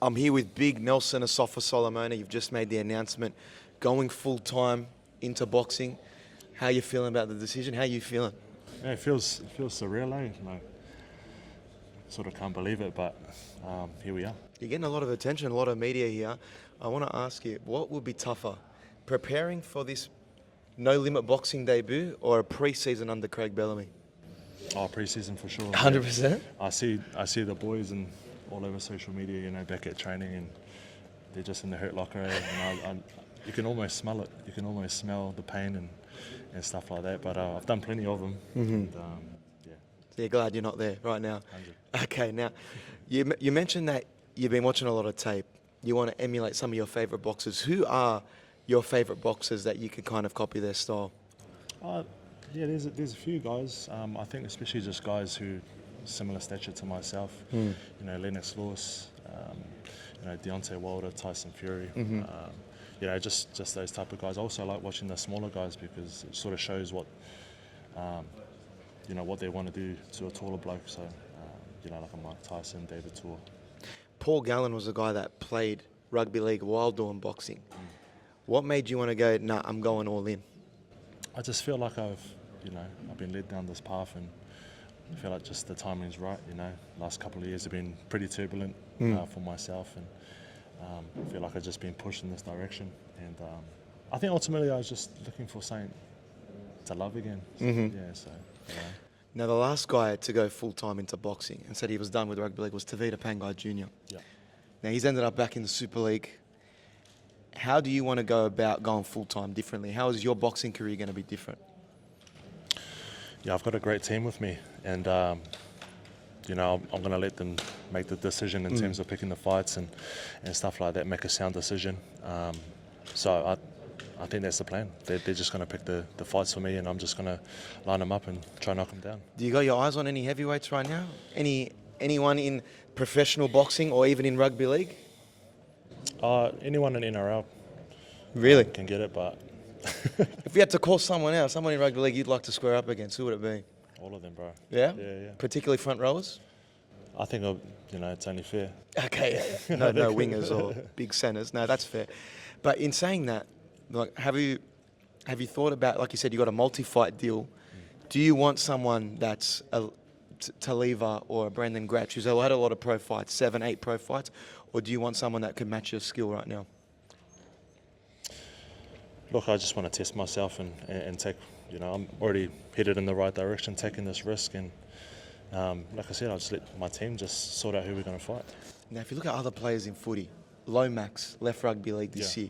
I'm here with Big Nelson Asofa-Solomona. You've just made the announcement going full-time into boxing. How are you feeling about the decision? How are you feeling? Yeah, it feels surreal, eh? Like, sort of can't believe it, but here we are. You're getting a lot of attention, a lot of media here. I want to ask you, what would be tougher, preparing for this no-limit boxing debut or a pre-season under Craig Bellamy? Oh, pre-season for sure. 100%? I see the boys and all over social media, back at training, and they're just in the hurt locker, and you can almost smell it. You can almost smell the pain and stuff like that. But I've done plenty of them. And, yeah. So you're glad you're not there right now? 100. Okay, now, you mentioned that you've been watching a lot of tape. You want to emulate some of your favourite boxers. Who are your favourite boxers that you could kind of copy their style? Yeah, there's a few guys. I think especially just guys who similar stature to myself. Lennox Lewis, Deontay Wilder, Tyson Fury. Just those type of guys. I also like watching the smaller guys because it sort of shows what what they want to do to a taller bloke. So like a Mike Tyson, David Tor. Paul Gallen was a guy that played rugby league while doing boxing. What made you want to go, nah, I'm going all in? I just feel like I've been led down this path, and I feel like just the timing's right. Last couple of years have been pretty turbulent for myself, and I feel like I've just been pushed in this direction. And I think ultimately I was just looking for something to love again. Now, the last guy to go full-time into boxing and said he was done with rugby league was Tevita Pangai Jr. Yeah. Now, he's ended up back in the Super League. How do you want to go about going full-time differently? How is your boxing career going to be different? Yeah, I've got a great team with me, and I'm going to let them make the decision in terms of picking the fights and stuff like that, make a sound decision. So I think that's the plan. They're just going to pick the fights for me, and I'm just going to line them up and try and knock them down. Do you got your eyes on any heavyweights right now? Anyone in professional boxing or even in rugby league? Anyone in NRL Really? can get it, but If you had to call someone out, someone in rugby league you'd like to square up against, who would it be? all of them, bro. Yeah? Yeah. Particularly front rowers? I think it's only fair. Okay, no wingers or big centres. No, that's fair. But in saying that, like, have you thought about, like you said, you got a multi-fight deal. Do you want someone that's a Taliva or a Brandon Gratch who's had a lot of pro fights, 7, 8 pro fights, or do you want someone that could match your skill right now? Look, I just want to test myself and take, I'm already headed in the right direction, taking this risk, and like I said, I'll just let my team just sort out who we're going to fight. Now, if you look at other players in footy, Lomax left rugby league this year.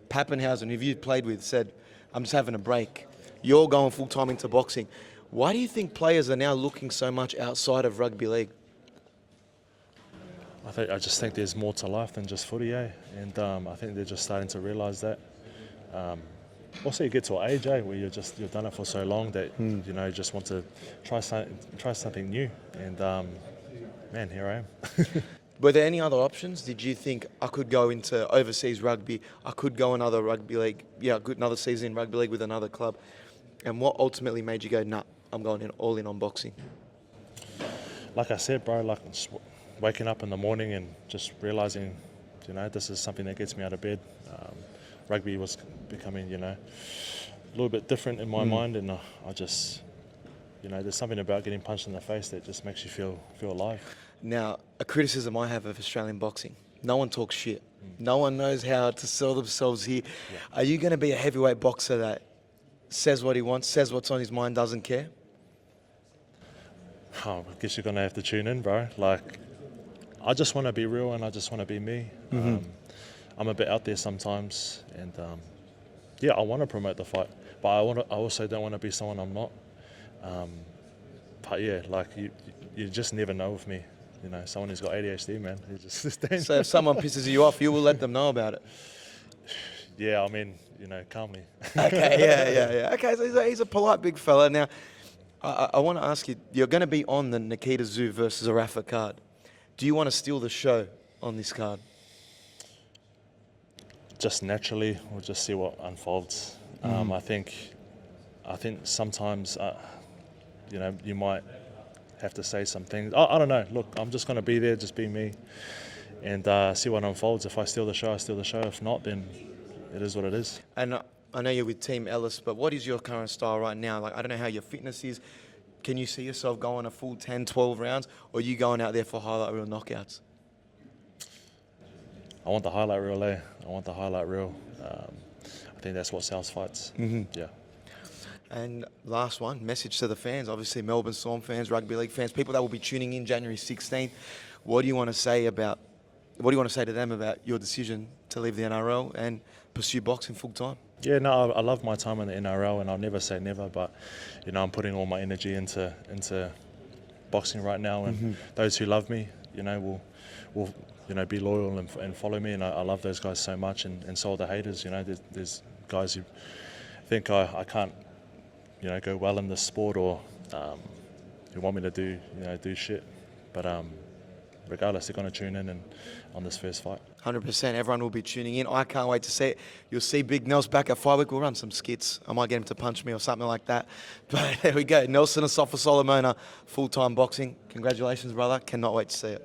Pappenhausen, who you played with, said, I'm just having a break. You're going full-time into boxing. Why do you think players are now looking so much outside of rugby league? I just think there's more to life than just footy, and I think they're just starting to realise that. Also, you get to an age, where you've done it for so long that you just want to try something new, and man, here I am. Were there any other options? Did you think I could go into overseas rugby? I could go another rugby league, another season in rugby league with another club. And what ultimately made you go, nah, I'm going all in on boxing? Like I said, bro, like just waking up in the morning and just realising, this is something that gets me out of bed. Rugby was becoming, a little bit different in my mind, and I just, there's something about getting punched in the face that just makes you feel alive. Now, a criticism I have of Australian boxing, no one talks shit. No one knows how to sell themselves here. Yeah. Are you going to be a heavyweight boxer that says what he wants, says what's on his mind, doesn't care? Oh, I guess you're going to have to tune in, bro. Like, I just want to be real, and I just want to be me. I'm a bit out there sometimes, and I want to promote the fight, but I also don't want to be someone I'm not. But yeah, like you just never know with me. Someone who's got ADHD, man. So if someone pisses you off, you will let them know about it? Yeah, I mean, calmly. Okay, yeah. Okay, so he's a polite big fella. Now, I want to ask you, you're going to be on the Nikita Tszyu versus Zerafa card. Do you want to steal the show on this card? Just naturally, we'll just see what unfolds. I think sometimes, you might have to say some things. I don't know. Look, I'm just going to be there, just be me, and see what unfolds. If I steal the show, I steal the show. If not, then it is what it is. And I know you're with Team Ellis, but what is your current style right now? Like, I don't know how your fitness is. Can you see yourself going a full 10, 12 rounds, or are you going out there for highlight reel knockouts? I want the highlight reel, I want the highlight reel. I think that's what sells fights. Yeah. And last one, message to the fans, obviously Melbourne Storm fans, rugby league fans, people that will be tuning in January 16th. What do you want to say to them about your decision to leave the NRL and pursue boxing full time? Yeah, no, I love my time in the NRL, and I'll never say never, but I'm putting all my energy into boxing right now, and those who love me, will be loyal and follow me, and I love those guys so much, and so are the haters. There's guys who think I can't go well in this sport, or who want me to do shit, but regardless, they're going to tune in and on this first fight. 100%. Everyone will be tuning in. I can't wait to see it. You'll see Big Nels back at 5 week. We'll run some skits. I might get him to punch me or something like that. But there we go. Nelson Asofa-Solomona, full-time boxing. Congratulations, brother. Cannot wait to see it.